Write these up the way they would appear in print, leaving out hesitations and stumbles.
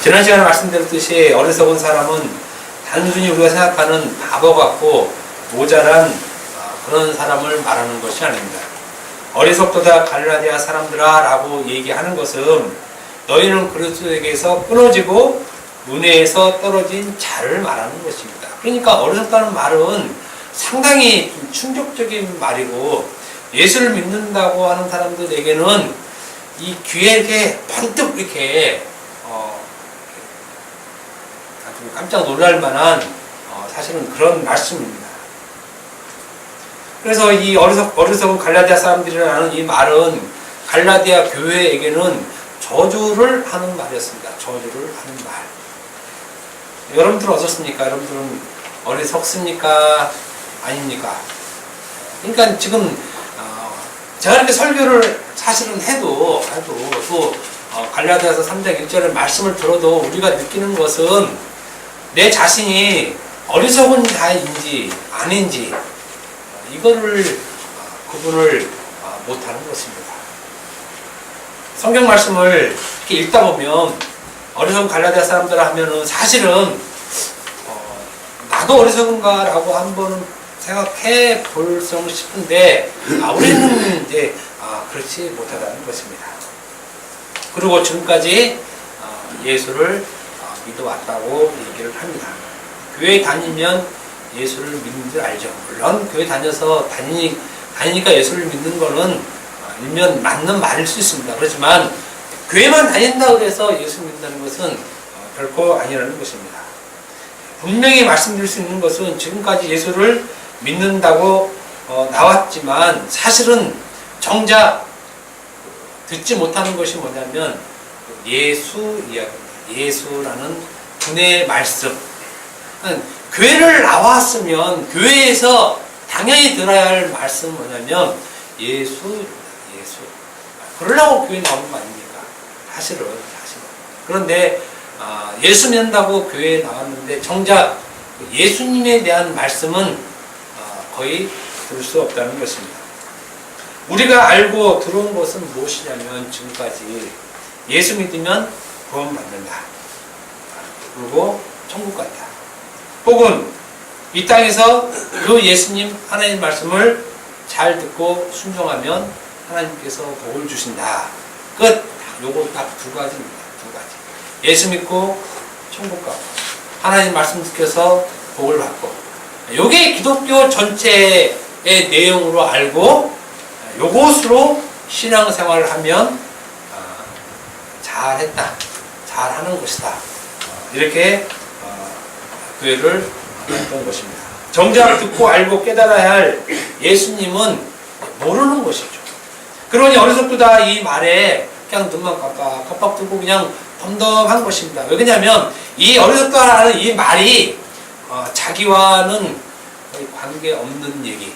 지난 시간에 말씀드렸듯이 어리석은 사람은 단순히 우리가 생각하는 바보 같고 모자란 그런 사람을 말하는 것이 아닙니다. 어리석도다 갈라디아 사람들아 라고 얘기하는 것은 너희는 그리스도에게서 끊어지고 은혜에서 떨어진 자를 말하는 것입니다. 그러니까 어리석다는 말은 상당히 좀 충격적인 말이고, 예수를 믿는다고 하는 사람들에게는 이 귀에 이렇게 번뜩 이렇게 아주 깜짝 놀랄 만한 사실은 그런 말씀입니다. 그래서 이 어리석은 갈라디아 사람들이라는 이 말은 갈라디아 교회에게는 저주를 하는 말이었습니다. 저주를 하는 말. 여러분들은 어떻습니까? 여러분들은 어리석습니까? 아닙니까? 그러니까 지금 제가 이렇게 설교를 사실은 해도 또 갈라디아서 3장 1절의 말씀을 들어도 우리가 느끼는 것은 내 자신이 어리석은 자인지 아닌지 이거를 구분을 못하는 것입니다. 성경 말씀을 이렇게 읽다 보면 어리석은 갈라디아 사람들 하면은 사실은 나도 어리석은가 라고 한번 생각해 볼 수 싶은데 우리는 이제 그렇지 못하다는 것입니다. 그리고 지금까지 예수를 믿어왔다고 얘기를 합니다. 교회 다니면 예수를 믿는 줄 알죠. 물론 교회 다니니까 예수를 믿는 거는 일면 맞는 말일 수 있습니다. 그렇지만 교회만 다닌다고 해서 예수 믿는다는 것은 결코 아니라는 것입니다. 분명히 말씀드릴 수 있는 것은 지금까지 예수를 믿는다고 나왔지만 사실은 정작 듣지 못하는 것이 뭐냐면 예수 이야기입니다. 예수라는 분의 말씀. 교회를 나왔으면 교회에서 당연히 들어야 할 말씀은 뭐냐면 예수. 그러려고 교회 나온 거 아닙니까? 사실은. 그런데 예수 믿는다고 교회에 나왔는데 정작 예수님에 대한 말씀은 거의 들을 수 없다는 것입니다. 우리가 알고 들어온 것은 무엇이냐면 지금까지 예수 믿으면 구원받는다. 그리고 천국 간다. 혹은 이 땅에서 그 예수님 하나님 말씀을 잘 듣고 순종하면 하나님께서 복을 주신다. 끝. 요거 딱 두 가지입니다. 두 가지. 예수 믿고 천국 가고 하나님 말씀 지켜서 복을 받고, 요게 기독교 전체의 내용으로 알고 요것으로 신앙생활을 하면 잘했다, 잘하는 것이다, 이렇게 교회를 했던 것입니다. 정작 듣고 알고 깨달아야 할 예수님은 모르는 것이죠. 그러니 어리석도다 이 말에 그냥 눈만 깜빡 뜨고 그냥 덤덤한 것입니다. 왜냐하면 이 어리석다라는 이 말이 자기와는 거의 관계없는 얘기,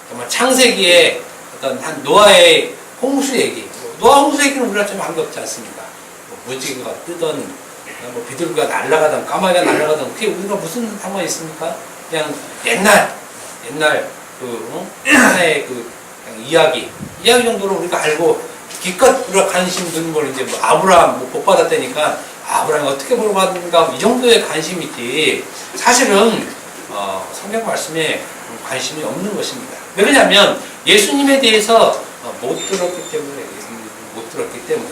정말 창세기의 어떤 한 노아의 홍수 얘기, 노아 홍수 얘기는 우리가 좀 관계없지 않습니까? 무지개가 뜨던, 비둘기가 날아가던, 까마귀가 날아가던, 그게 우리가 무슨 상관이 있습니까? 그냥 옛날 하나의 이야기 정도로 우리가 알고 기껏 우리가 관심 두는 걸 이제 아브라함 복 받았다니까 아브라함이 어떻게 복 받는가 이 정도의 관심이 있지, 사실은 성경 말씀에 관심이 없는 것입니다. 왜냐하면 예수님에 대해서 못 들었기 때문에, 예수님을 못 들었기 때문에.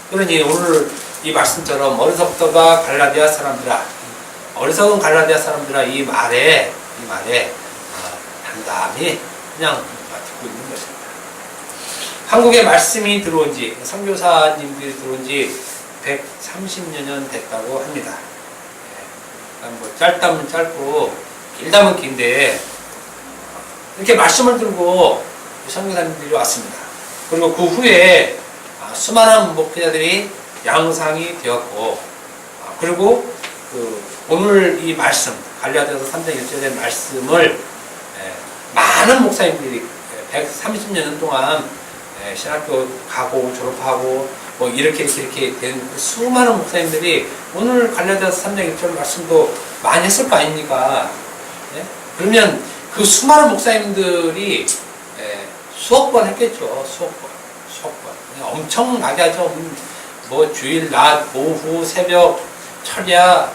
그러니 오늘 이 말씀처럼 어리석다가 갈라디아 사람들아, 어리석은 갈라디아 사람들아 이 말에 담담히 그냥 듣고 있는 것입니다. 한국에 말씀이 들어온 지, 선교사님들이 들어온 지 130여 년 됐다고 합니다. 짧다면 짧고 길다면 긴데 이렇게 말씀을 들고 선교사님들이 왔습니다. 그리고 그 후에 수많은 목회자들이 양상이 되었고, 그리고 오늘 이 말씀 갈라디아서 3장 1절의 말씀을 많은 목사님들이 130여 년 동안 신학교 가고 졸업하고 이렇게 된 수많은 목사님들이 오늘 갈라디아서 3장 1절 말씀도 많이 했을 거 아닙니까? 그러면 그 수많은 목사님들이 수억 번 했겠죠. 수억 번. 엄청나게 하죠. 뭐 주일 낮, 오후, 새벽, 철야,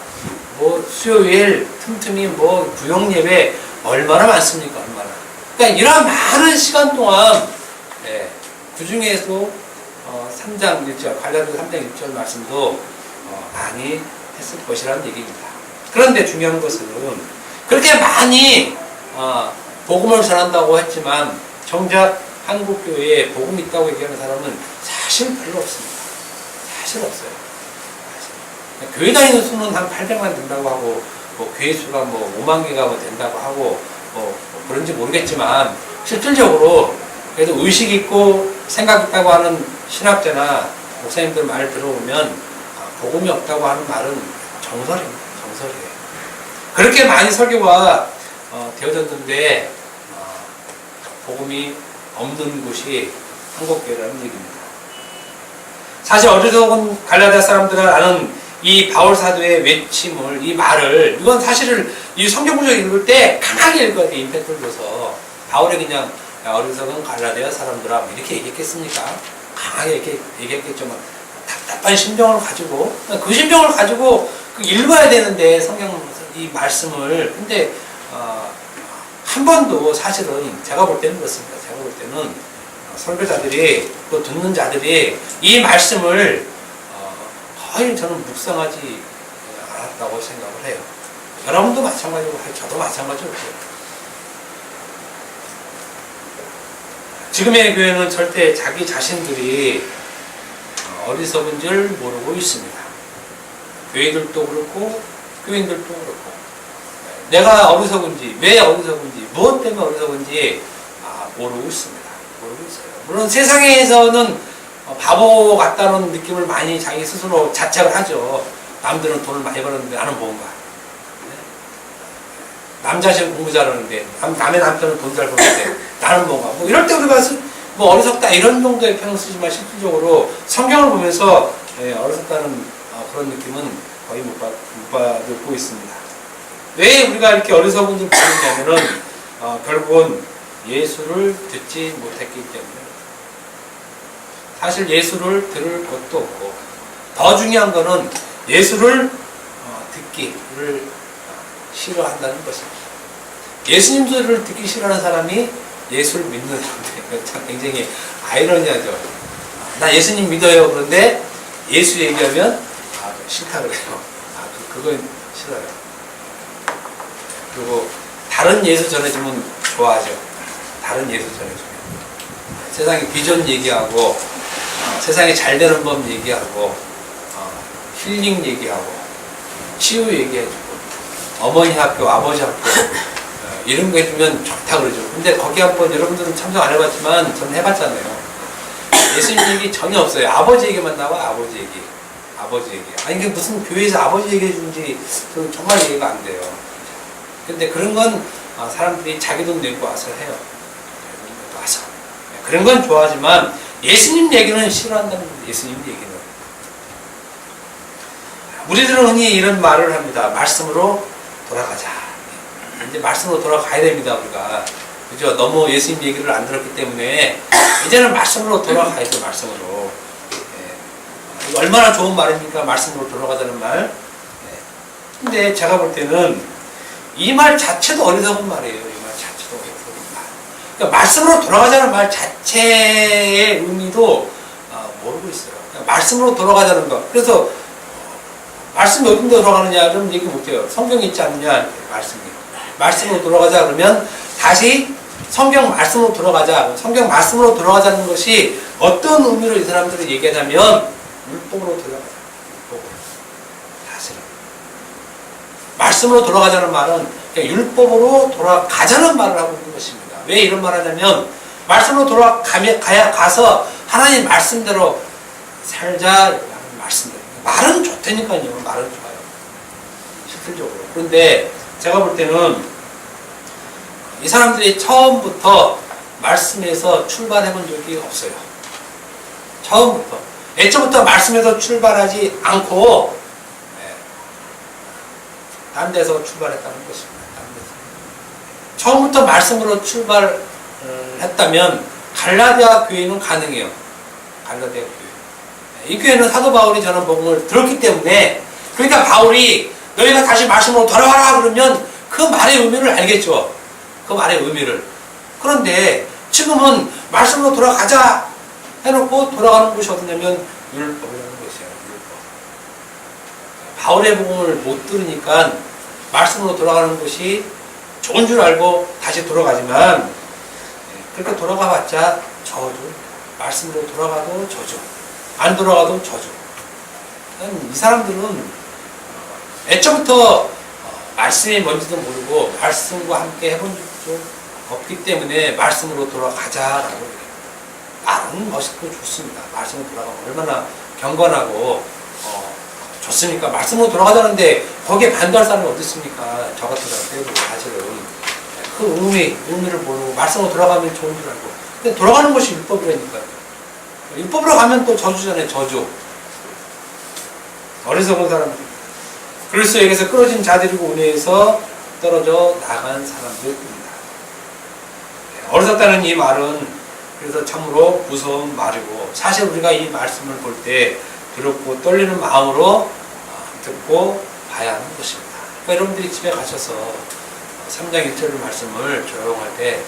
뭐 수요일 틈틈이 뭐 구역 예배 얼마나 많습니까? 얼마나. 그러니까 이런 많은 시간 동안 그 중에서 3장 1절, 갈라디아서 3장 1절 말씀도 많이 했을 것이라는 얘기입니다. 그런데 중요한 것은 그렇게 많이 복음을 전한다고 했지만 정작 한국교회에 복음 있다고 얘기하는 사람은 사실 별로 없습니다. 사실 없어요. 사실. 교회 다니는 수는 한 800만 된다고 하고 뭐 교회 수가 뭐 5만 개가 뭐 된다고 하고 뭐 그런지 모르겠지만 실질적으로 그래도 의식 있고 생각 있다고 하는 신학자나 목사님들 말 들어보면 복음이 없다고 하는 말은 정설입니다. 정설이에요. 그렇게 많이 설교가 되어졌는데 복음이 없는 곳이 한국교회라는 얘기입니다. 사실 어리석은 갈라디아 사람들은 아는 이 바울 사도의 외침을, 이 말을, 이건 사실을 이 성경 구절 읽을 때 강하게 읽어야 돼. 임팩트를 줘서 바울이 그냥 어리석은 갈라디아 사람들아 이렇게 얘기했겠습니까? 강하게 이렇게 얘기했겠지만 답답한 심정을 가지고 그 심정을 가지고 읽어야 되는데 성경 이 말씀을 근데 한 번도 사실은 제가 볼 때는 그렇습니다. 제가 볼 때는 설교자들이 또 듣는 자들이 이 말씀을 거의 저는 묵상하지 않았다고 생각을 해요. 여러분도 마찬가지고 저도 마찬가지고 그래요. 지금의 교회는 절대 자기 자신들이 어리석은 줄 모르고 있습니다. 교회들도 그렇고 교인들도 그렇고 내가 어리석은지 왜 어리석은지 무엇 때문에 어리석은지 모르고 있습니다. 모르고 있어요. 물론 세상에서는 바보 같다는 느낌을 많이 자기 스스로 자책을 하죠. 남들은 돈을 많이 벌었는데 나는 뭔가. 남 자신 공부 잘하는데 남의 남편은 돈 잘 버는데 나는 뭔가. 뭐 이럴 때 우리가 뭐 어리석다 이런 정도의 표현을 쓰지만 실질적으로 성경을 보면서 어리석다는 그런 느낌은 거의 못 받고 있습니다. 왜 우리가 이렇게 어리석은 줄 모르냐면은 결국은 예수를 듣지 못했기 때문에 사실 예수를 들을 것도 없고 더 중요한 거는 예수를 듣기를 싫어한다는 것입니다. 예수님 소리를 듣기 싫어하는 사람이 예수를 믿는 사람들 참 굉장히 아이러니하죠. 나 예수님 믿어요. 그런데 예수 얘기하면 싫다 그래요. 그건 싫어요. 그리고 다른 예수 전해주면 좋아하죠. 다른 예수 전해주면 세상에 비전 얘기하고 세상에 잘 되는 법 얘기하고 힐링 얘기하고 치유 얘기해주고 어머니 학교, 아버지 학교 이런 거 해주면 좋다 그러죠. 근데 거기 한번 여러분들은 참석 안 해봤지만 저는 해봤잖아요. 예수님 얘기 전혀 없어요. 아버지 얘기만 나와. 아버지 얘기. 아버지 얘기. 아니 이게 무슨 교회에서 아버지 얘기 해주는지 저는 정말 이해가 안 돼요. 근데 그런 건 사람들이 자기 돈 내고 와서 해요. 와서. 그런 건 좋아하지만 예수님 얘기는 싫어한다는 거예요. 예수님 얘기는. 우리들은 흔히 이런 말을 합니다. 말씀으로 돌아가자. 이제 말씀으로 돌아가야 됩니다. 우리가. 그죠? 너무 예수님 얘기를 안 들었기 때문에 이제는 말씀으로 돌아가야죠. 말씀으로. 얼마나 좋은 말입니까? 말씀으로 돌아가자는 말. 근데 제가 볼 때는 이 말 자체도 어리석은 말이에요. 이 말 자체도 어리석은 말. 그러니까 말씀으로 돌아가자는 말 자체의 의미도 모르고 있어요. 그러니까 말씀으로 돌아가자는 것. 그래서 말씀이 어딘데 돌아가느냐 그럼 얘기 못해요. 성경에 있지 않느냐 말씀이. 말씀으로 돌아가자 그러면 다시 성경 말씀으로 돌아가자. 성경 말씀으로 돌아가자는 것이 어떤 의미로 이 사람들이 얘기하냐면 율법으로 돌아가자. 율법으로. 사실은. 말씀으로 돌아가자는 말은 그냥 율법으로 돌아가자는 말을 하고 있는 것입니다. 왜 이런 말을 하냐면 말씀으로 가서 하나님 말씀대로 살자라는 말씀대로. 말은 좋다니까요. 말은 좋아요. 실질적으로. 그런데 제가 볼 때는 이 사람들이 처음부터 말씀에서 출발해 본 적이 없어요. 처음부터. 애초부터 말씀에서 출발하지 않고 딴 데서 출발했다는 것입니다. 딴 데서. 처음부터 말씀으로 출발했다면 갈라디아 교회는 가능해요. 갈라디아 교회. 이 교회는 사도 바울이 전한 복음을 들었기 때문에, 그러니까 바울이 너희가 다시 말씀으로 돌아와라 그러면 그 말의 의미를 알겠죠. 그 말의 의미를. 그런데 지금은 말씀으로 돌아가자 해놓고 돌아가는 곳이 어디냐면 율법이라는 것이에요. 율법. 바울의 복음을 못 들으니까 말씀으로 돌아가는 것이 좋은 줄 알고 다시 돌아가지만, 그렇게 돌아가봤자 저주. 말씀으로 돌아가도 저주. 안 돌아가도 저주. 이 사람들은 애초부터 말씀이 뭔지도 모르고 말씀과 함께 해본 적도 없기 때문에 말씀으로 돌아가자라고 해요. 말은 멋있고 좋습니다. 말씀으로 돌아가면 얼마나 경건하고 좋습니까? 말씀으로 돌아가자는데 거기에 반대할 사람이 어디 있습니까? 저 같은 사람들도 사실은 그 의미를 모르고 말씀으로 돌아가면 좋은 줄 알고, 근데 돌아가는 것이 율법이라니까요. 율법으로 가면 또 저주잖아요. 저주. 어리석은 사람들. 그리스도에게서 끊어진 자들이고 은혜에서 떨어져 나간 사람들입니다. 어리석다는 이 말은 그래서 참으로 무서운 말이고, 사실 우리가 이 말씀을 볼 때 두렵고 떨리는 마음으로 듣고 봐야 하는 것입니다. 그러니까 여러분들이 집에 가셔서 3장 1절 말씀을 조용할 때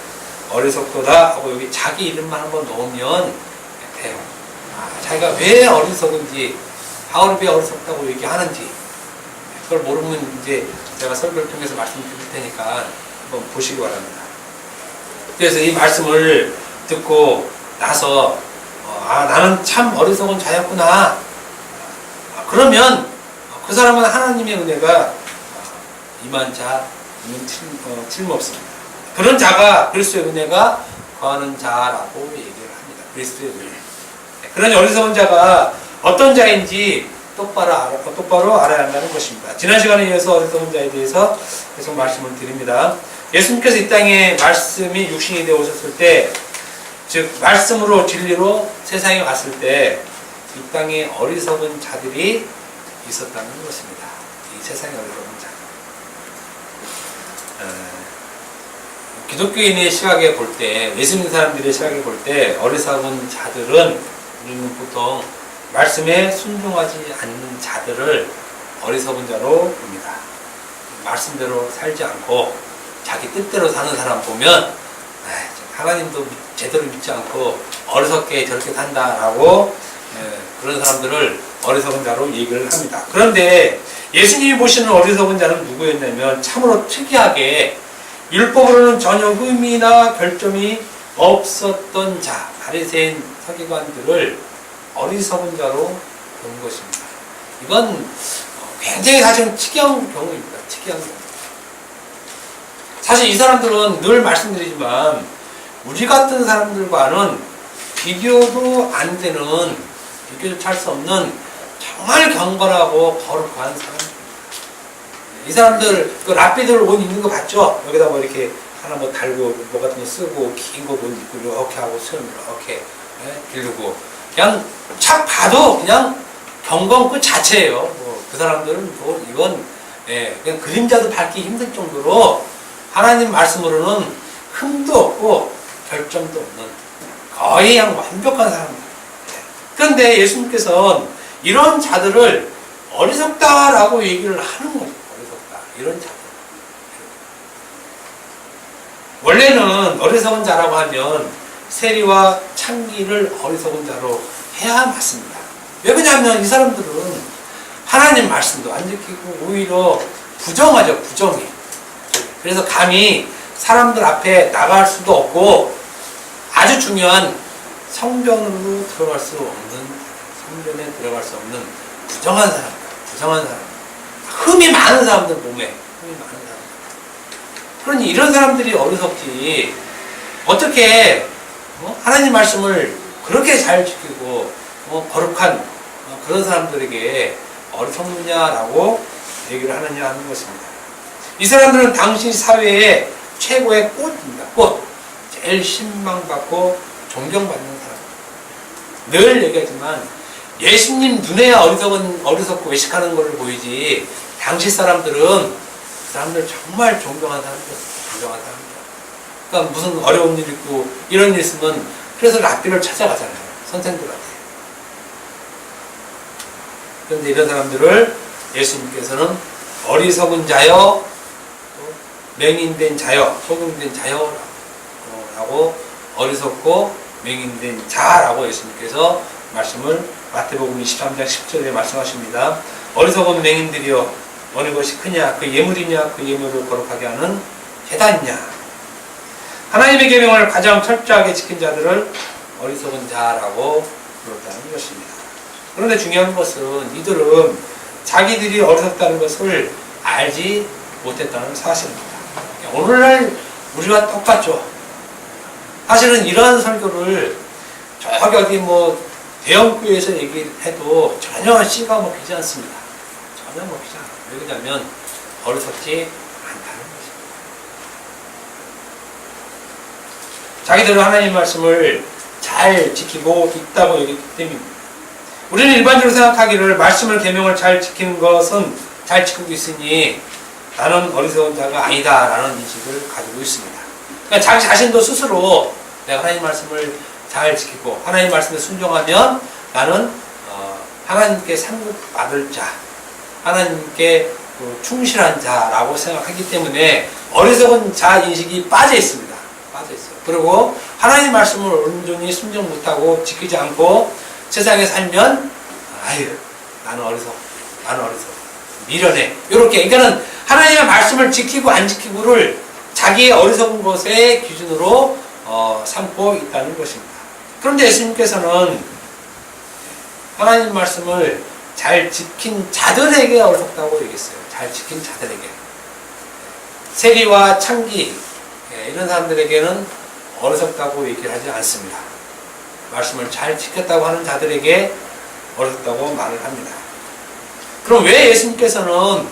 어리석도다 하고 여기 자기 이름만 한번 넣으면 돼요. 자기가 왜 어리석은지, 바울이 왜 어리석다고 얘기하는지, 그걸 모르면 이제 제가 설교를 통해서 말씀드릴 테니까 한번 보시기 바랍니다. 그래서 이 말씀을 듣고 나서 나는 참 어리석은 자였구나. 그러면 그 사람은 하나님의 은혜가 임한 자는 틀림없습니다. 그런 자가 그리스도의 은혜가 거하는 자라고 얘기를 합니다. 그리스도의 은혜. 그러니 어리석은 자가 어떤 자인지 똑바로 알아야 한다는 것입니다. 지난 시간에 이어서 어리석은 자에 대해서 계속 말씀을 드립니다. 예수님께서 이 땅에 말씀이 육신이 되어 오셨을 때, 즉 말씀으로 진리로 세상에 왔을 때 이 땅에 어리석은 자들이 있었다는 것입니다. 이 세상에 어리석은 자. 기독교인의 시각에 볼 때, 예수 믿는 사람들의 시각에 볼 때 어리석은 자들은, 우리는 보통 말씀에 순종하지 않는 자들을 어리석은 자로 봅니다. 말씀대로 살지 않고 자기 뜻대로 사는 사람 보면 하나님도 제대로 믿지 않고 어리석게 저렇게 산다라고 그런 사람들을 어리석은 자로 얘기를 합니다. 그런데 예수님이 보시는 어리석은 자는 누구였냐면 참으로 특이하게 율법으로는 전혀 의미나 결점이 없었던 자, 바리새인 서기관들을 어리석은 자로 본 것입니다. 이건 굉장히 사실은 특이한 경우입니다. 특이한 경우. 사실 이 사람들은 늘 말씀드리지만 우리 같은 사람들과는 비교도 안 되는, 비교조차 할 수 없는 정말 경건하고 거룩한 사람들입니다. 이 사람들 그 랍비들 옷 입는 거 봤죠? 여기다 뭐 이렇게 하나 뭐 달고 뭐 같은 거 쓰고 긴 거 옷 입고 이렇게 하고 수염 이렇게 기르고, 그냥 착 봐도 그냥 경건 그 자체예요. 뭐 그 사람들은 뭐 이건 그냥 그림자도 밟기 힘들 정도로 하나님 말씀으로는 흠도 없고 결점도 없는 거의 그냥 완벽한 사람입니다. 그런데 예수님께서는 이런 자들을 어리석다라고 얘기를 하는 거죠. 어리석다. 이런 자들. 원래는 어리석은 자라고 하면 세리와 창기를 어리석은 자로 해야 맞습니다. 왜 그러냐면 이 사람들은 하나님 말씀도 안 지키고 오히려 부정하죠. 부정해. 그래서 감히 사람들 앞에 나갈 수도 없고 아주 중요한 성전으로 들어갈 수 없는, 성전에 들어갈 수 없는 부정한 사람, 부정한 사람, 흠이 많은 사람들 몸에 흠이 많은 사람. 그러니 이런 사람들이 어리석지 어떻게 하나님 말씀을 그렇게 잘 지키고 거룩한 그런 사람들에게 어리석느냐라고 얘기를 하느냐 하는 것입니다. 이 사람들은 당시 사회의 최고의 꽃입니다. 꽃. 제일 신망받고 존경받는 사람. 늘 얘기하지만 예수님 눈에야 어리석고 외식하는 것을 보이지, 당시 사람들은 그 사람들 정말 존경한 사람들이었어요. 존경한 사람들. 그러니까 무슨 어려운 일 있고 이런 일 있으면 그래서 랍비를 찾아가잖아요. 선생들한테. 그런데 이런 사람들을 예수님께서는 어리석은 자여, 맹인된 자여, 소금된 자여라고 어리석고 맹인된 자라고 예수님께서 말씀을 마태복음 23장 10절에 말씀하십니다. 어리석은 맹인들이여 어느 것이 크냐 그 예물이냐 그 예물을 거룩하게 하는 제단이냐. 하나님의 계명을 가장 철저하게 지킨 자들을 어리석은 자라고 부른다는 것입니다. 그런데 중요한 것은 이들은 자기들이 어리석다는 것을 알지 못했다는 사실입니다. 오늘날 우리와 똑같죠. 사실은 이러한 설교를 저기 어디 대형교회에서 얘기해도 전혀 씨가 먹히지 않습니다. 전혀 먹히지 않아요. 왜 그러냐면 어리석지 않다는 것입니다. 자기들은 하나님 말씀을 잘 지키고 있다고 얘기했기 때문입니다. 우리는 일반적으로 생각하기를 말씀을 계명을 잘 지키는 것은 잘 지키고 있으니 나는 어리석은 자가 아니다 라는 인식을 가지고 있습니다. 그러니까 자기 자신도 스스로 내가 하나님 말씀을 잘 지키고 하나님 말씀에 순종하면 나는 하나님께 상급받을 자, 하나님께 충실한 자라고 생각하기 때문에 어리석은 자 인식이 빠져 있습니다. 빠져 있어요. 그리고 하나님 말씀을 온전히 순종 못하고 지키지 않고 세상에 살면 나는 어리석 미련해. 이렇게 그러니까는 하나님의 말씀을 지키고 안 지키고를 자기의 어리석은 것의 기준으로 삼고 있다는 것입니다. 그런데 예수님께서는 하나님 말씀을 잘 지킨 자들에게 어리석다고 얘기했어요. 잘 지킨 자들에게. 세리와 창기 이런 사람들에게는 어리석다고 얘기를 하지 않습니다. 말씀을 잘 지켰다고 하는 자들에게 어리석다고 말을 합니다. 그럼 왜 예수님께서는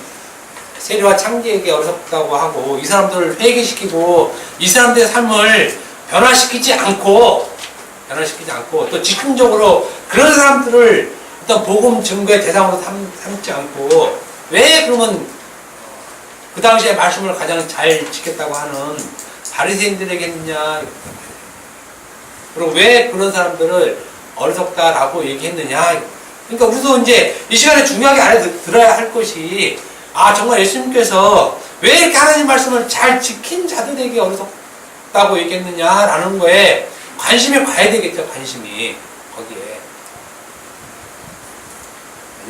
세리와 창기에게 어리석다고 하고 이 사람들을 회개시키고 이 사람들의 삶을 변화시키지 않고 또 집중적으로 그런 사람들을 어떤 복음 증거의 대상으로 삼지 않고 왜 그러면 그 당시에 말씀을 가장 잘 지켰다고 하는 바리새인들에게 했느냐. 그리고 왜 그런 사람들을 어리석다라고 얘기했느냐. 그러니까 우리도 이제 이 시간에 중요하게 알아들어야 할 것이 정말 예수님께서 왜 이렇게 하나님 말씀을 잘 지킨 자들에게 어리석다고 얘기했느냐라는 거에 관심이 가야 되겠죠. 관심이 거기에.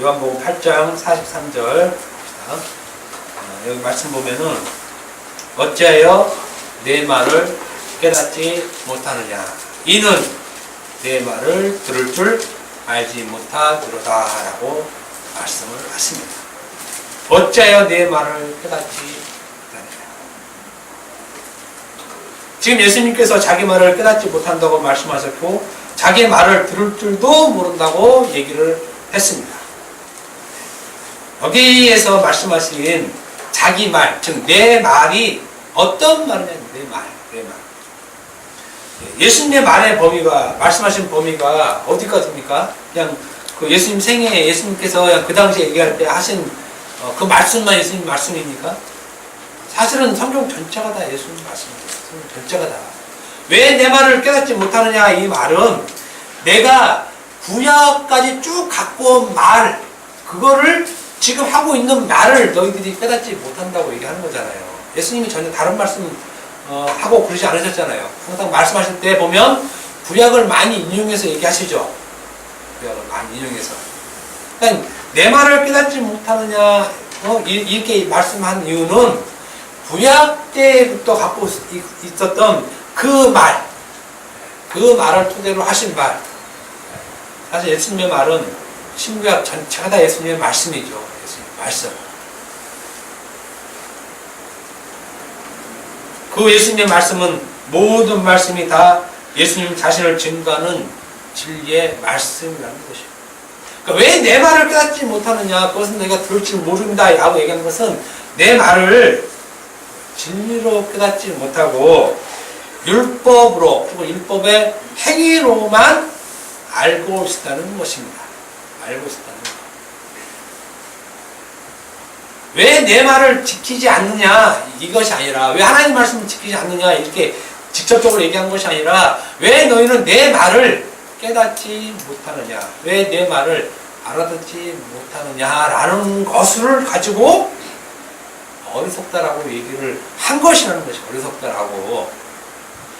요한복음 8장 43절 여기 말씀 보면은 어찌하여 내 말을 깨닫지 못하느냐 이는 내 말을 들을 줄 알지 못하리로다 라고 말씀을 하십니다. 어찌하여 내 말을 깨닫지 못하느냐. 지금 예수님께서 자기 말을 깨닫지 못한다고 말씀하셨고 자기 말을 들을 줄도 모른다고 얘기를 했습니다. 여기에서 말씀하신 자기 말, 즉 내 말이 어떤 말이냐. 내 말. 예수님의 말의 범위가, 말씀하신 범위가 어디까지입니까? 그냥 그 예수님 생애에 예수님께서 그냥 그 당시에 얘기할 때 하신 그 말씀만 예수님 말씀입니까? 사실은 성경 전체가 다 예수님 말씀입니다. 성경 전체가 다. 왜 내 말을 깨닫지 못하느냐 이 말은 내가 구약까지 쭉 갖고 온 말, 그거를 지금 하고 있는 말을 너희들이 깨닫지 못한다고 얘기하는 거잖아요. 예수님이 전혀 다른 말씀 하고 그러지 않으셨잖아요. 항상 말씀하실 때 보면 구약을 많이 인용해서 얘기하시죠. 구약을 많이 인용해서. 그러니까 내 말을 깨닫지 못하느냐 이렇게 말씀한 이유는 구약 때부터 갖고 있었던 그 말을 토대로 하신 말. 사실 예수님의 말은 신구약 전체가 다 예수님의 말씀이죠. 예수님의 말씀. 그 예수님의 말씀은 모든 말씀이 다 예수님 자신을 증거하는 진리의 말씀이라는 것이에요. 그러니까 왜 내 말을 깨닫지 못하느냐, 그것은 내가 들을 줄 모른다 라고 얘기하는 것은 내 말을 진리로 깨닫지 못하고 율법으로, 혹은 율법의 행위로만 알고 있다는 것입니다. 알고 있다는 것. 왜 내 말을 지키지 않느냐 이것이 아니라, 왜 하나님 말씀을 지키지 않느냐 이렇게 직접적으로 얘기한 것이 아니라, 왜 너희는 내 말을 깨닫지 못하느냐, 왜 내 말을 알아듣지 못하느냐라는 것을 가지고 어리석다라고 얘기를 한 것이라는 것이 어리석다라고.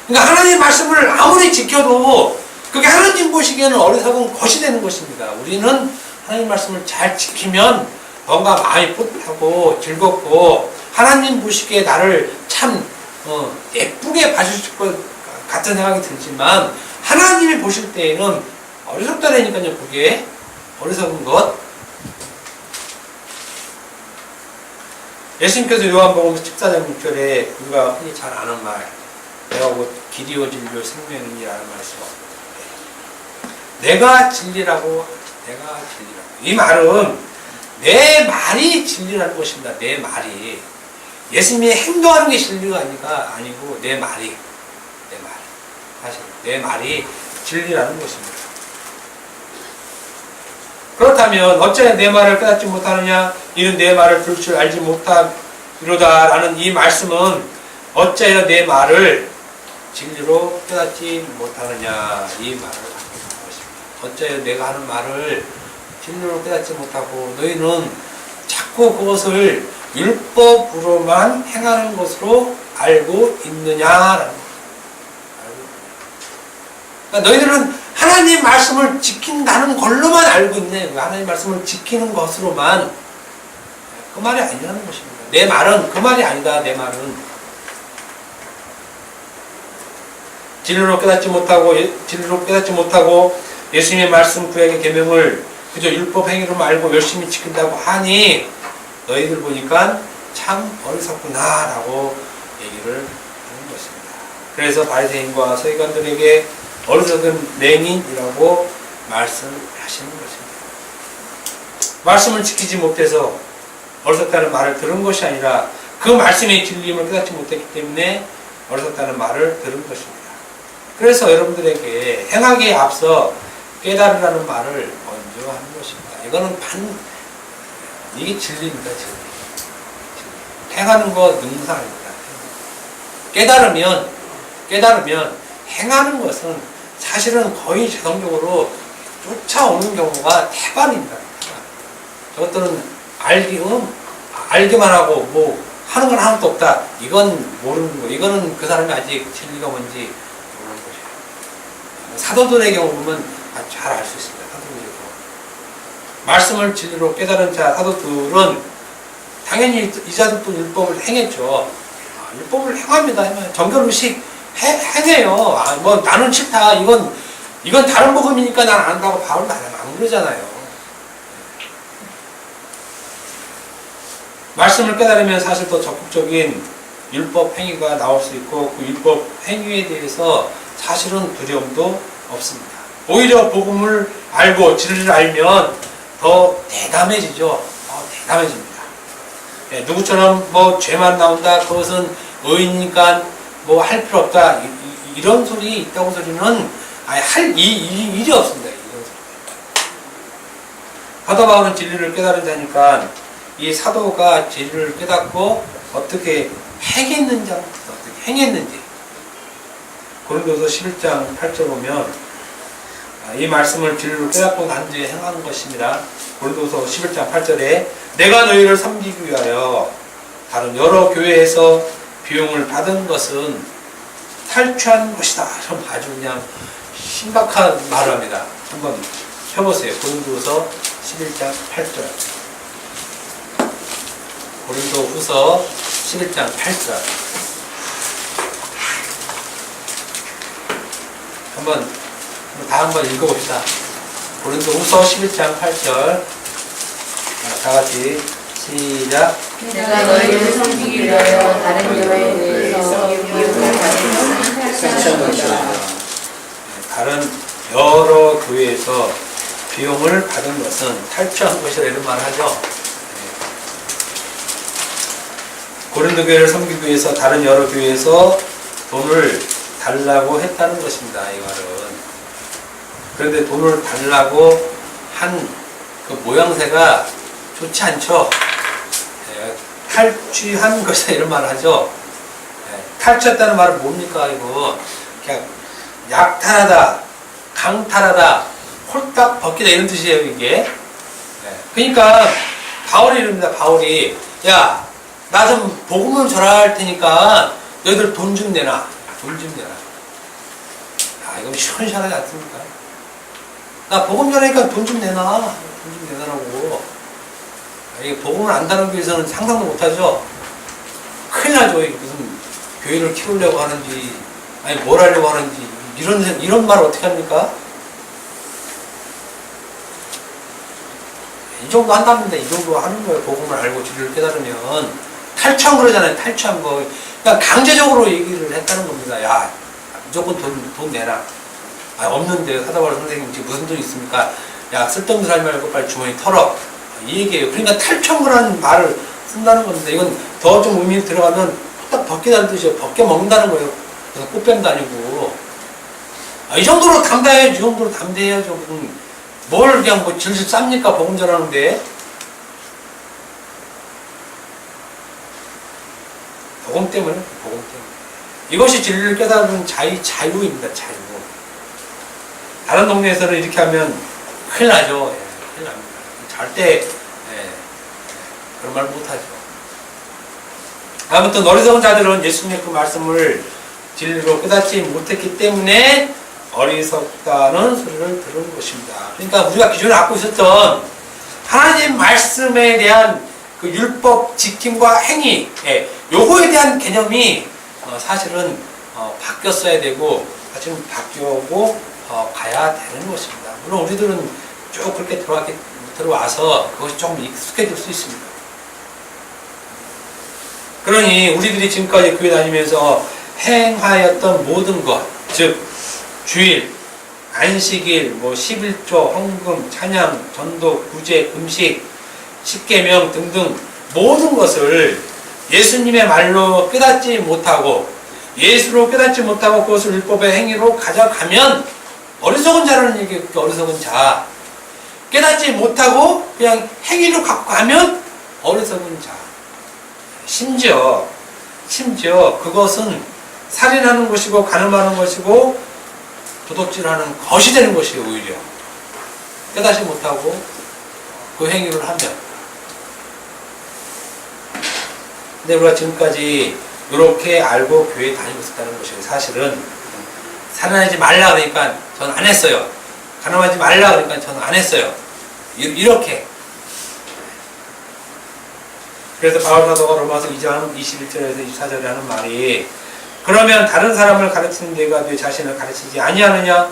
그러니까 하나님의 말씀을 아무리 지켜도 그게 하나님 보시기에는 어리석은 것이 되는 것입니다. 우리는 하나님 말씀을 잘 지키면 뭔가 마음이 뿌듯하고 즐겁고 하나님 보시기에 나를 참 예쁘게 봐주실 것 같은 생각이 들지만 하나님이 보실 때에는 어리석다라니까요. 그게 어리석은 것. 예수님께서 요한복음 14장 6절에 우리가 흔히 잘 아는 말, 내가 곧 길이요 진리요 생명이라는 말씀. 내가 진리라고, 내가 진리라고. 이 말은 내 말이 진리라는 것입니다. 내 말이. 예수님이 행동하는 게 진리가 아니고 내 말이. 사실 내 말이 진리라는 것입니다. 그렇다면 어찌하여 내 말을 깨닫지 못하느냐? 이는 내 말을 들을 줄 알지 못하리로다 라는 이 말씀은 어찌하여 내 말을 진리로 깨닫지 못하느냐 이 말을 하는 것입니다. 어찌하여 내가 하는 말을 진리로 깨닫지 못하고 너희는 자꾸 그것을 율법으로만 행하는 것으로 알고 있느냐라는 거예요. 그러니까 너희들은 하나님 말씀을 지킨다는 걸로만 알고 있네. 하나님 말씀을 지키는 것으로만. 그 말이 아니라는 것입니다. 내 말은 그 말이 아니다. 내 말은 진리로 깨닫지 못하고 예수님의 말씀 구약의 계명을 그저 율법 행위로만 알고 열심히 지킨다고 하니 너희들 보니까 참 어리석구나라고 얘기를 하는 것입니다. 그래서 바리새인과 서기관들에게 어리석은 맹인이라고 말씀하시는 것입니다. 말씀을 지키지 못해서 어리석다는 말을 들은 것이 아니라 그 말씀의 진리임을 깨닫지 못했기 때문에 어리석다는 말을 들은 것입니다. 그래서 여러분들에게 행하기에 앞서 깨달으라는 말을 먼저 하는 것입니다. 이거는 이게 진리입니다. 진리. 행하는 거 능사입니다. 깨달으면 행하는 것은 사실은 거의 자동적으로 쫓아오는 경우가 태반입니다. 저것들은 알기만 하고 뭐 하는 건 하나도 없다. 이건 모르는 거. 이거는 그 사람이 아직 진리가 뭔지 모르는 것이에요. 사도들의 경우 보면 잘 알 수 있습니다. 사도들의 경우. 말씀을 진리로 깨달은 자 사도들은 당연히 이 자들도 율법을 행했죠. 율법을 행합니다. 정결의식 행해요. 뭐 나는 싫다. 이건 다른 복음이니까 난 안 한다고 바울은 안 그러잖아요. 말씀을 깨달으면 사실 더 적극적인 율법 행위가 나올 수 있고 그 율법 행위에 대해서 사실은 두려움도 없습니다. 오히려 복음을 알고 진리를 알면 더 대담해지죠. 대담해집니다. 누구처럼 뭐 죄만 나온다. 그것은 의인이니까 뭐 할 필요 없다. 이런 소리 있다고 소리는 할 일이 없습니다. 이런 소리. 사도 바울은 진리를 깨달은 자니까 이 사도가 진리를 깨닫고 어떻게 행했는지 고린도서 11장 8절 보면 이 말씀을 진리로 깨닫고 난 뒤에 행하는 것입니다. 고린도서 11장 8절에 내가 너희를 섬기기 위하여 다른 여러 교회에서 비용을 받은 것은 탈취한 것이다. 아주 그냥 신박한 말을 합니다. 한번 펴보세요. 고린도서 11장 8절. 고린도후서 11장 8절. 한번 읽어봅시다. 고린도후서 11장 8절. 다 같이 시작. 내가 너희를 섬기기 위하여 다른 교회에서 비용을 받은 것은 다른 여러 교회에서 비용을 받은 것은 탈취한 것이라 이런 말을 하죠. 고린도 교회를 섬기기 위해서 다른 여러 교회에서 돈을 달라고 했다는 것입니다. 이 말은. 그런데 돈을 달라고 한 그 모양새가 좋지 않죠. 탈취한 것이다 이런 말을 하죠. 탈취했다는 말은 뭡니까? 이거 그냥 약탈하다, 강탈하다, 홀딱 벗기다 이런 뜻이에요. 이게 그러니까 바울이 이럽니다. 바울이 야, 나 좀 복음을 전할 테니까 너희들 돈 좀 내놔. 돈 좀 내놔. 아, 이거 시원시원하지 않습니까? 나 복음 전하니까 돈 좀 내놔. 돈 좀 내놔라고. 이게 복음을 안다는 교회에서는 상상도 못하죠. 큰일 나죠. 이게 무슨 교회를 키우려고 하는지, 아니 뭘 하려고 하는지 이런 말 어떻게 합니까? 이 정도 한답니다. 이 정도 하는 거예요. 복음을 알고 진리를 깨달으면 탈취한 그러잖아요. 탈취한 거. 그러니까 강제적으로 얘기를 했다는 겁니다. 야, 무조건 돈 내놔. 아, 없는데 사다발 선생님 지금 무슨 돈 있습니까? 야, 쓸데없는 사람 말고 빨리 주머니 털어. 이 얘기예요. 그러니까 탈취한 거라는 말을 쓴다는 겁니다. 이건 더 좀 의미 들어가면 딱 벗기다는 뜻이에요. 벗겨 먹는다는 거예요. 그래서 꽃뱀도 아니고. 아, 이 정도로 담대해야죠. 이 정도로 담대해야죠. 뭘 그냥 뭐 질질 쌉니까? 복음 전하는데. 복음 때문에, 복음 때문에. 이것이 진리를 깨달은 자유입니다. 자유. 다른 동네에서는 이렇게 하면 큰일 나죠. 예, 큰일 납니다. 절대 그런 말 못하죠. 아무튼 어리석은 자들은 예수님의 그 말씀을 진리로 깨닫지 못했기 때문에 어리석다는 소리를 들은 것입니다. 그러니까 우리가 기존에 갖고 있었던 하나님 말씀에 대한 그 율법 지킴과 행위, 요거에 대한 개념이 사실은 바뀌었어야 되고 사실은 바뀌고 가야 되는 것입니다. 물론 우리들은 쭉 그렇게 들어와서 그것이 조금 익숙해질 수 있습니다. 그러니 우리들이 지금까지 교회 다니면서 행하였던 모든 것, 즉 주일, 안식일, 뭐 11조, 헌금, 찬양, 전도, 구제, 금식, 십계명 등등 모든 것을 예수님의 말로 깨닫지 못하고 예수로 깨닫지 못하고 그것을 율법의 행위로 가져가면 어리석은 자라는 얘기예요. 어리석은 자. 깨닫지 못하고 그냥 행위로 갖고 가면 어리석은 자. 심지어 그것은 살인하는 것이고 간음하는 것이고 도둑질하는 것이 되는 것이에요. 오히려 깨닫지 못하고 그 행위를 하면. 근데 우리가 지금까지 이렇게 알고 교회에 다니고 있었다는 것이 사실은 살인하지 말라 그러니까 저는 안 했어요. 간음하지 말라 그러니까 저는 안 했어요. 이렇게. 그래서 바울 사도가 로마서 2장 21절에서 24절에 하는 말이 그러면 다른 사람을 가르치는 데가 내 자신을 가르치지 아니하느냐?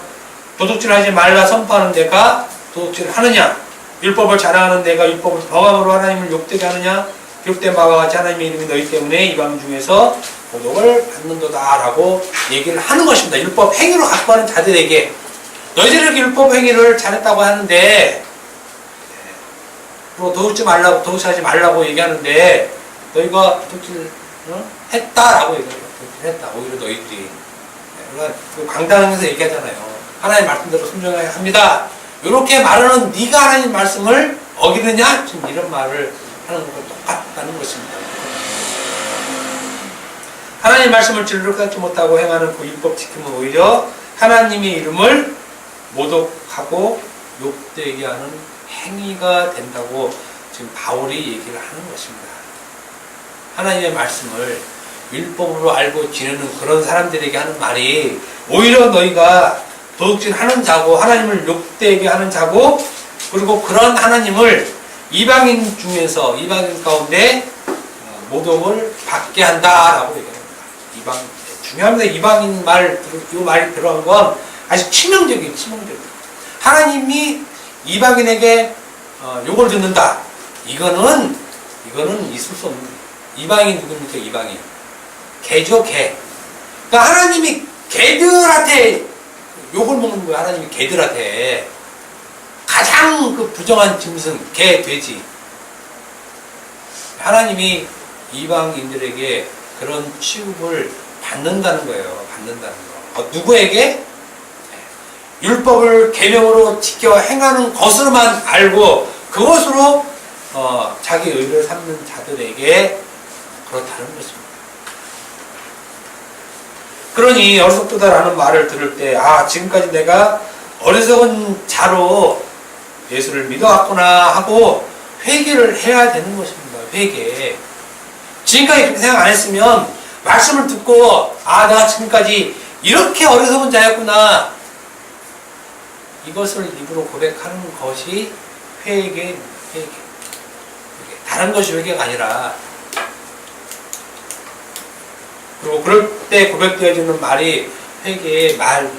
도둑질하지 말라 선포하는 데가 도둑질하느냐? 율법을 자랑하는 데가 율법을 범함으로 하나님을 욕되게 하느냐? 기록된 바와 같이 하나님의 이름이 너희 때문에 이방 중에서 고독을 받는도다 라고 얘기를 하는 것입니다. 율법 행위로 갖고 가는 자들에게 너희들에게 율법 행위를 잘했다고 하는데 도둑질하지 말라고 얘기하는데 너희가 도둑질 했다라고 얘기해요. 도둑질했다. 오히려 너희들이 그러니까 강당에서 얘기하잖아요. 하나님 말씀대로 순종해야 합니다. 이렇게 말하는 네가 하나님 말씀을 어기느냐? 지금 이런 말을 하는 것과 똑같다는 것입니다. 하나님 말씀을 진리로 깨닫지 못하고 행하는 그 율법 지킴은 오히려 하나님의 이름을 모독하고 욕되게 하는 행위가 된다고 지금 바울이 얘기를 하는 것입니다. 하나님의 말씀을 율법으로 알고 지내는 그런 사람들에게 하는 말이 오히려 너희가 도둑질하는 자고 하나님을 욕되게 하는 자고 그리고 그런 하나님을 이방인 중에서 이방인 가운데 모독을 받게 한다라고 얘기합니다. 중요합니다. 이방인 이 말이 들어간 건 아주 치명적이에요. 하나님이 이방인에게 욕을 듣는다. 이거는 있을 수 없는 거예요. 이방인 누굽니까? 이방인. 개죠, 개. 그러니까 하나님이 개들한테 욕을 먹는 거예요. 하나님이 개들한테. 가장 그 부정한 짐승, 개, 돼지. 하나님이 이방인들에게 그런 취급을 받는다는 거예요. 받는다는 거. 누구에게? 율법을 계명으로 지켜 행하는 것으로만 알고 그것으로 자기 의를 삼는 자들에게 그렇다는 것입니다. 그러니 어리석도다라는 말을 들을 때 지금까지 내가 어리석은 자로 예수를 믿어왔구나 하고 회개를 해야 되는 것입니다. 회개. 지금까지 그렇게 생각 안 했으면 말씀을 듣고 내가 지금까지 이렇게 어리석은 자였구나, 이것을 입으로 고백하는 것이 회개입니다. 회개. 다른 것이 회개가 아니라. 그리고 그럴 때 고백되어지는 말이 회개의 말,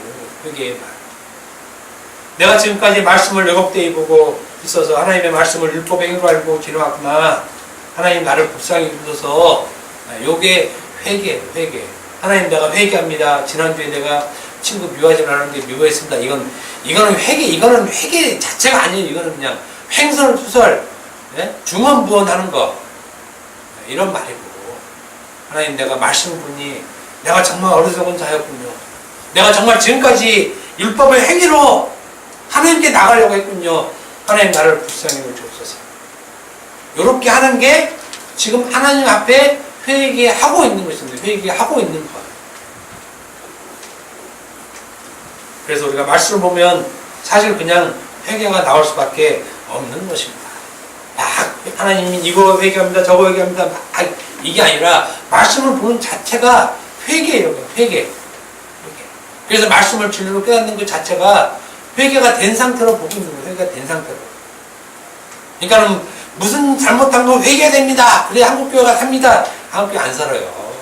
회개의 말. 내가 지금까지 말씀을 왜곡되이 보고 있어서 하나님의 말씀을 율법의 행위로 알고 지나왔구나, 하나님 나를 불쌍히 여기셔서, 요게 회개예요. 회개. 하나님 내가 회개합니다. 지난주에 내가 친구 미워하지 않았는데 미워했습니다. 이거는 회개 자체가 아니에요. 이거는 그냥 횡설수설, 중언부언하는 거, 이런 말이고, 하나님 내가 말씀을 보니 내가 정말 어리석은 자였군요. 내가 정말 지금까지 율법의 행위로 하나님께 나가려고 했군요. 하나님 나를 불쌍히 여기옵소서. 이렇게 하는 게 지금 하나님 앞에 회개하고 있는 것입니다. 회개하고 있는 것. 그래서 우리가 말씀을 보면 사실 그냥 회개가 나올 수밖에 없는 것입니다. 하나님이 이거 회개합니다, 저거 회개합니다, 이게 아니라 말씀을 보는 자체가 회개예요. 회개. 그래서 말씀을 진리로 깨닫는 것 자체가 회개가 된 상태로 보고 있는 거예요. 회개가 된 상태로. 그러니까 무슨 잘못한 거 회개해야 됩니다. 그래야 한국교회가 삽니다. 한국교회 안 살아요.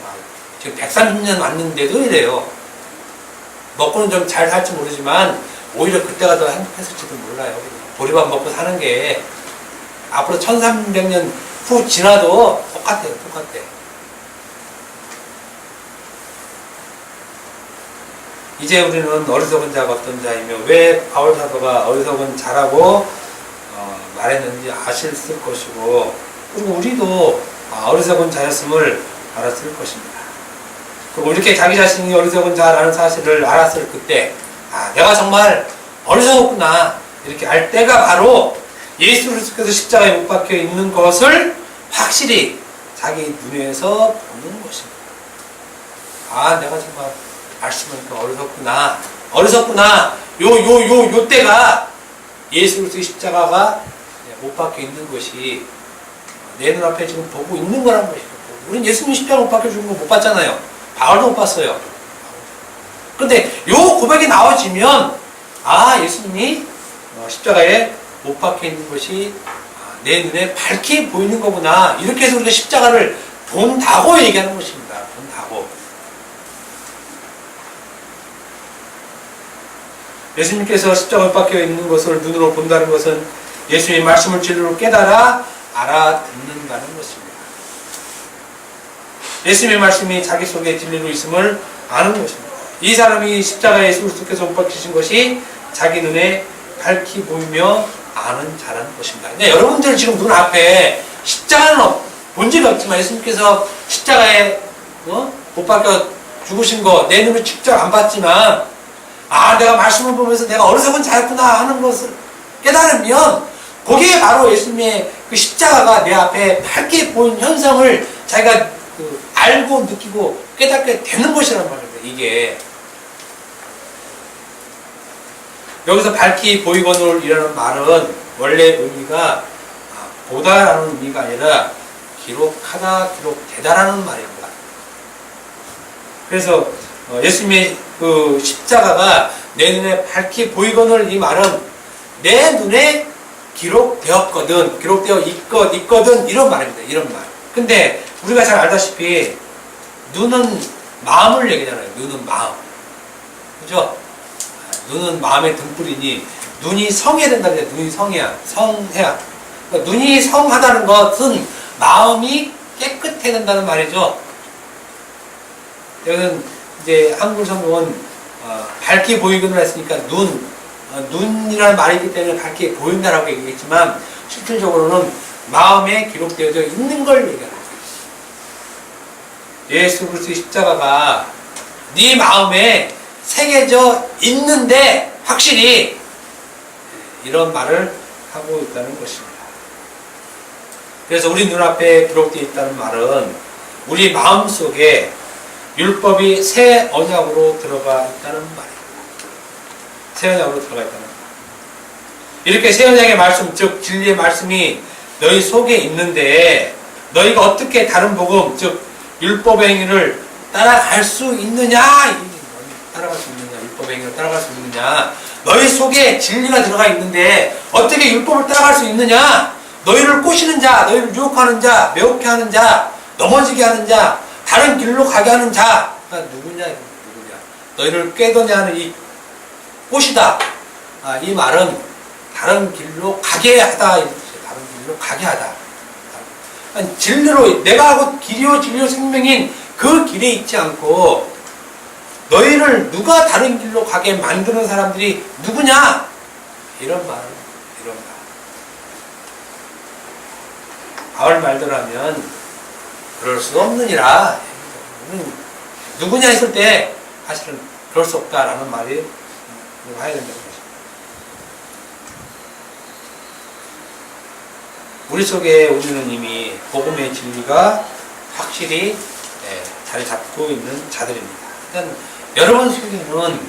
지금 130년 왔는데도 이래요. 먹고는 좀 잘 살지 모르지만 오히려 그때가 더 행복했을지도 몰라요. 보리밥 먹고 사는 게 앞으로 1300년 후 지나도 똑같아요. 똑같아. 이제 우리는 어리석은 자가 어떤 자이며 왜 바울 사도가 어리석은 자라고 말했는지 아셨을 것이고, 그리고 우리도 어리석은 자였음을 알았을 것입니다. 그리고 이렇게 자기 자신이 어리석은 자라는 사실을 알았을 그때 내가 정말 어리석었구나 이렇게 알 때가 바로 예수 그리스도께서 십자가에 못 박혀 있는 것을 확실히 자기 눈에서 보는 것입니다. 내가 정말 말씀을 어리석구나. 요 때가 예수 그리스도의 십자가가 못 박혀 있는 것이 내 눈앞에 지금 보고 있는 거란 것이죠. 우린 예수님 십자가 못 박혀 주는 거 못 봤잖아요. 바울도 못 봤어요. 그런데 요 고백이 나와지면 예수님이 십자가에 못 박혀 있는 것이 내 눈에 밝게 보이는 거구나. 이렇게 해서 우리가 십자가를 본다고 얘기하는 것입니다. 본다고. 예수님께서 십자가에 박혀 있는 것을 눈으로 본다는 것은 예수의 말씀을 진리로 깨달아 알아듣는다는 것입니다. 예수님의 말씀이 자기 속에 진리로 있음을 아는 것입니다. 이 사람이 십자가에 예수 그리스도께서 못 박히신 것이 자기 눈에 밝히 보이며 아는 자라는 것입니다. 근데 여러분들 지금 눈앞에 십자가는 본 적이 없지만 예수님께서 십자가에 못 박혀 죽으신 거 내 눈으로 직접 안 봤지만 내가 말씀을 보면서 내가 어리석은 자였구나 하는 것을 깨달으면 거기에 바로 예수님의 그 십자가가 내 앞에 밝게 보인 현상을 자기가 알고 느끼고 깨닫게 되는 것이란 말입니다. 이게 여기서 밝히 보이거늘이라는 말은 원래 의미가 보다라는 의미가 아니라 기록하다, 기록되다라는 말입니다. 그래서 예수님의 그 십자가가 내 눈에 밝히 보이거늘 이 말은 내 눈에 기록되었거든, 기록되어 있거든 이런 말입니다. 이런 말. 근데 우리가 잘 알다시피 눈은 마음을 얘기하잖아요. 눈은 마음. 그죠? 눈은 마음의 등불이니 눈이 성해야 된다는 게 눈이 성해야. 그러니까 눈이 성하다는 것은 마음이 깨끗해야 된다는 말이죠. 여기는 이제 한글 성경은 밝게 보이거늘 했으니까 눈이라는 말이기 때문에 밝게 보인다라고 얘기했지만 실질적으로는 마음에 기록되어져 있는 걸 얘기하는 거예요. 예수 그리스도의 십자가가 네 마음에 새겨져 있는데 확실히 이런 말을 하고 있다는 것입니다. 그래서 우리 눈앞에 기록되어 있다는 말은 우리 마음속에 율법이 새 언약으로 들어가 있다는 말입니다. 새 언약으로 들어가 있다는 말. 이렇게 새 언약의 말씀, 즉 진리의 말씀이 너희 속에 있는데 너희가 어떻게 다른 복음, 즉 율법의 행위를 따라갈 수 있느냐? 따라갈 수 있느냐? 율법의 행위를 따라갈 수 있느냐? 너희 속에 진리가 들어가 있는데 어떻게 율법을 따라갈 수 있느냐? 너희를 꼬시는 자, 너희를 유혹하는 자, 매혹해 하는 자, 넘어지게 하는 자, 다른 길로 가게 하는 자가 누구냐? 너희를 꾀더냐 하는 이 꽃이다. 이 말은 다른 길로 가게 하다. 다른 길로 가게 하다. 진리로 내가 하고 길이요 진리요 생명인 그 길에 있지 않고 너희를 누가 다른 길로 가게 만드는 사람들이 누구냐? 이런 말. 바울 말대로 하면 그럴 수 없느니라. 누구냐 했을 때 사실은 그럴 수 없다라는 말이 해야 된다는 것입니다. 우리 속에 우리는 이미 복음의 진리가 확실히 자리 잡고 있는 자들입니다. 일단 여러분 속에는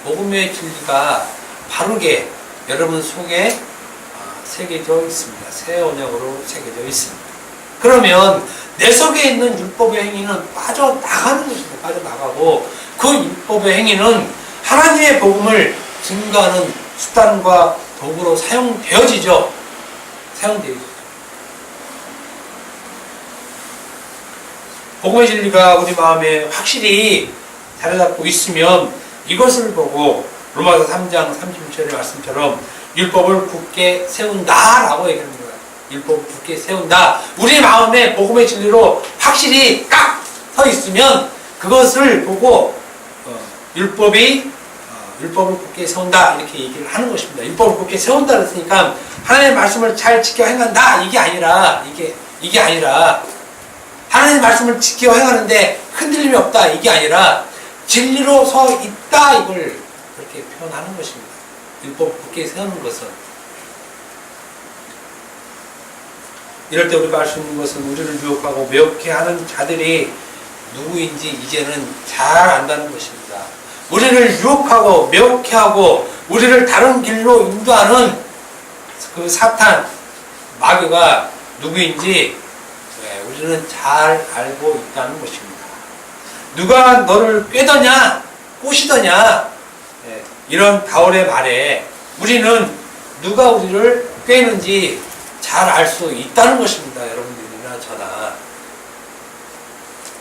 복음의 진리가 바르게 여러분 속에 새겨져 있습니다. 새 언약으로 새겨져 있습니다. 그러면 내 속에 있는 율법의 행위는 빠져나가는 것입니다. 빠져나가고 그 율법의 행위는 하나님의 복음을 증거하는 수단과 도구로 사용되어지죠. 복음의 진리가 우리 마음에 확실히 자리 잡고 있으면 이것을 보고 로마서 3장 36절의 말씀처럼 율법을 굳게 세운다라고 얘기합니다. 율법을 굳게 세운다. 우리 마음에 복음의 진리로 확실히 깍 서 있으면 그것을 보고 율법을 굳게 세운다 이렇게 얘기를 하는 것입니다. 율법을 굳게 세운다 그랬으니까 하나님의 말씀을 잘 지켜 행한다 이게 아니라 하나님의 말씀을 지켜 행하는데 흔들림이 없다 이게 아니라 진리로 서 있다 이걸 그렇게 표현하는 것입니다. 율법을 굳게 세우는 것은 이럴 때 우리가 알 수 있는 것은 우리를 유혹하고 매혹해 하는 자들이 누구인지 이제는 잘 안다는 것입니다. 우리를 유혹하고 매혹해하고 우리를 다른 길로 인도하는 그 사탄, 마귀가 누구인지 우리는 잘 알고 있다는 것입니다. 누가 너를 꾀더냐, 꼬시더냐 이런 바울의 말에 우리는 누가 우리를 꾀는지 잘 알 수 있다는 것입니다. 여러분들이나 저나.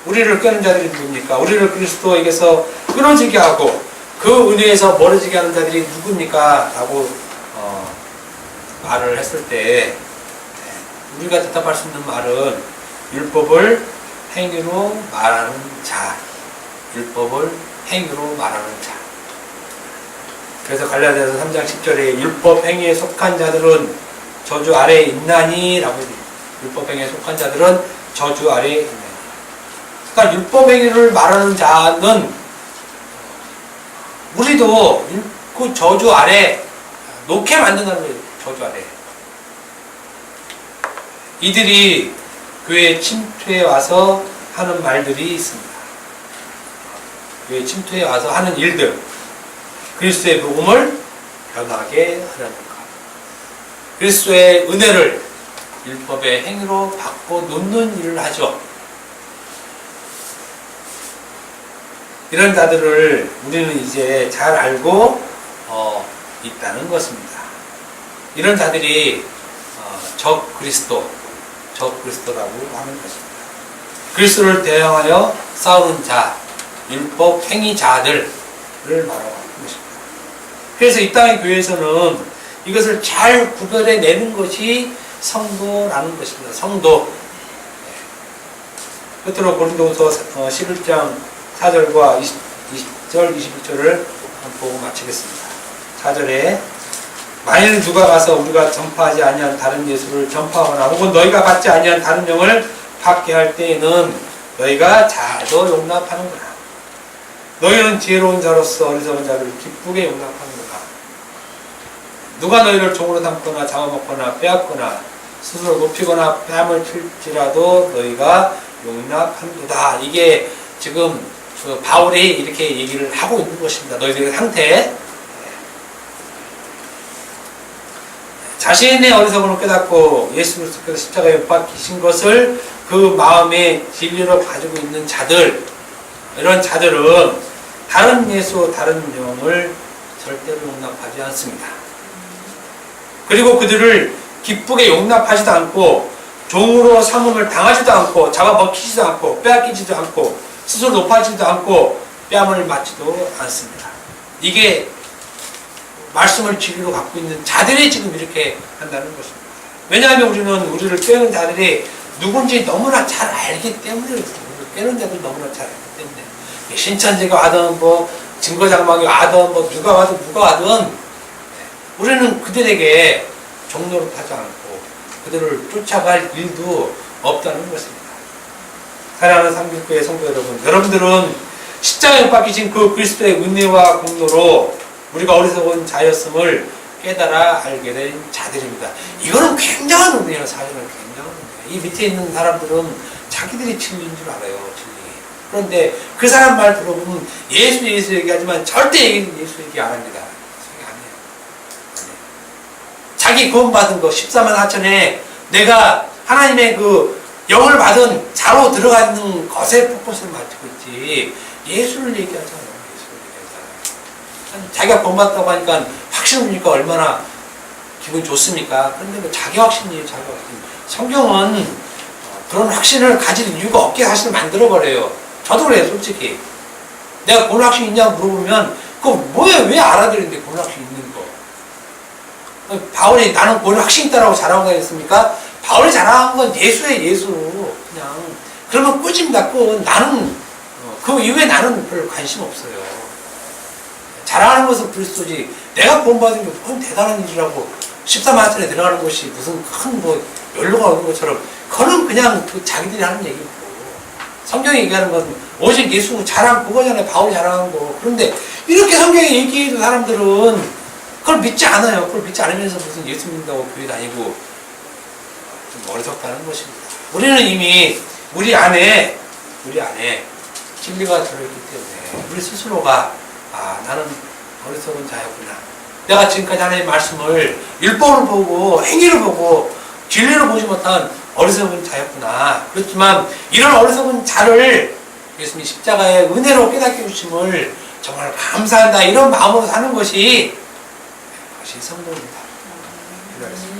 우리를 꾀는 자들이 누굽니까? 우리를 그리스도에게서 끊어지게 하고 그 은혜에서 멀어지게 하는 자들이 누굽니까? 라고 말을 했을 때 우리가 대답할 수 있는 말은 율법을 행위로 말하는 자, 율법을 행위로 말하는 자. 그래서 갈라디아서 3장 10절에 율법 행위에 속한 자들은 저주 아래에 있나니 라고 해요. 율법 행위에 속한 자들은 저주 아래에 있나니. 그러니까 율법 행위를 말하는 자는 우리도 그 저주 아래 놓게 만든다는 거예요. 저주 아래. 이들이 교회 침투에 와서 하는 말들이 있습니다. 교회 침투에 와서 하는 일들. 그리스도의 복음을 변하게 하려는 것. 그리스도의 은혜를 율법의 행위로 바꿔 놓는 일을 하죠. 이런 자들을 우리는 이제 잘 알고 있다는 것입니다. 이런 자들이 적 그리스도라고 하는 것입니다. 그리스도를 대항하여 싸우는 자, 율법 행위자들을 말하고 하는 것입니다. 그래서 이 땅의 교회에서는 이것을 잘 구별해 내는 것이 성도라는 것입니다. 성도. 끝으로 고린도후서 11장 4절과 20절, 21절을 보고 마치겠습니다. 4절에 만일 누가 가서 우리가 전파하지 아니한 다른 예수를 전파하거나 혹은 너희가 받지 아니한 다른 영을 받게 할 때에는 너희가 잘도 용납하는구나. 너희는 지혜로운 자로서 어리석은 자를 기쁘게 용납하는구나. 누가 너희를 종으로 삼거나 잡아먹거나 빼앗거나 스스로 높이거나 뺨을 칠지라도 너희가 용납한도다. 이게 지금 바울이 이렇게 얘기를 하고 있는 것입니다. 너희들의 상태. 자신의 어리석음을 깨닫고 예수 그리스도께서 십자가에 못 박히신 것을 그 마음의 진리로 가지고 있는 자들, 이런 자들은 다른 예수, 다른 영을 절대로 용납하지 않습니다. 그리고 그들을 기쁘게 용납하지도 않고 종으로 삼음을 당하지도 않고 잡아먹히지도 않고 빼앗기지도 않고 스스로 높아지지도 않고 뺨을 맞지도 않습니다. 이게 말씀을 진리로 갖고 있는 자들이 지금 이렇게 한다는 것입니다. 왜냐하면 우리는 우리를 꿰는 자들이 누군지 너무나 잘 알기 때문에 우리를 꿰는 자들 너무나 잘 알기 때문에 신천지가 와든 뭐 증거장막이 와든 뭐 누가 와든 우리는 그들에게 종노릇하지 않고 그들을 쫓아갈 일도 없다는 것입니다. 사랑하는 삼길교회 성도 여러분, 여러분들은 십자가에 못 박히신 그 그리스도의 은혜와 공로로 우리가 어리석은 자였음을 깨달아 알게 된 자들입니다. 이거는 굉장한 은혜예요. 사실은 굉장한 은혜예요. 이 밑에 있는 사람들은 자기들이 진리인 줄 알아요. 진리. 그런데 그 사람 말 들어보면 예수 얘기하지만 절대 예수 얘기 안 합니다. 안 해요. 자기 구원받은 거 14만 4천에 내가 하나님의 그 영을 받은 자로 들어가 있는 것에 포커스를 맞추고 있지 예수를 얘기하잖아요. 자기가 구원받았다고 하니까 확신입니까? 얼마나 기분 좋습니까? 그런데 그 자기 확신이에요. 자기 확신. 성경은 그런 확신을 가질 이유가 없게 사실 만들어버려요. 저도 그래요. 솔직히. 내가 그런 확신 있냐고 물어보면 그거 뭐예요? 왜 알아들는데 그런 확신 있는 거? 바울이 나는 그런 확신 있다라고 자랑하고 다녔습니까? 바울이 자랑한 건 예수예요. 예수. 그냥. 그러면 꾸집니다. 나는 그 이후에 나는 별 관심 없어요. 자랑하는 것은 그리스도지 내가 구원받은 게 그건 대단한 일이라고 14만 4천에 들어가는 것이 무슨 큰 뭐 연료가 오는 것처럼 그거는 그냥 그 자기들이 하는 얘기고 성경이 얘기하는 건 오직 예수 자랑 그거잖아요. 바울이 자랑한 거. 그런데 이렇게 성경에 얘기해도 사람들은 그걸 믿지 않아요. 그걸 믿지 않으면서 무슨 예수 믿는다고 교회 다니고 좀 어리석다는 것입니다. 우리는 이미 우리 안에 진리가 들어있기 때문에 우리 스스로가 나는 어리석은 자였구나. 내가 지금까지 하나님의 말씀을 율법으로 보고 행위로 보고 진리로 보지 못한 어리석은 자였구나. 그렇지만 이런 어리석은 자를 예수님이 십자가의 은혜로 깨닫게 주심을 정말 감사한다. 이런 마음으로 사는 것이 성도입니다. 기도하겠습니다.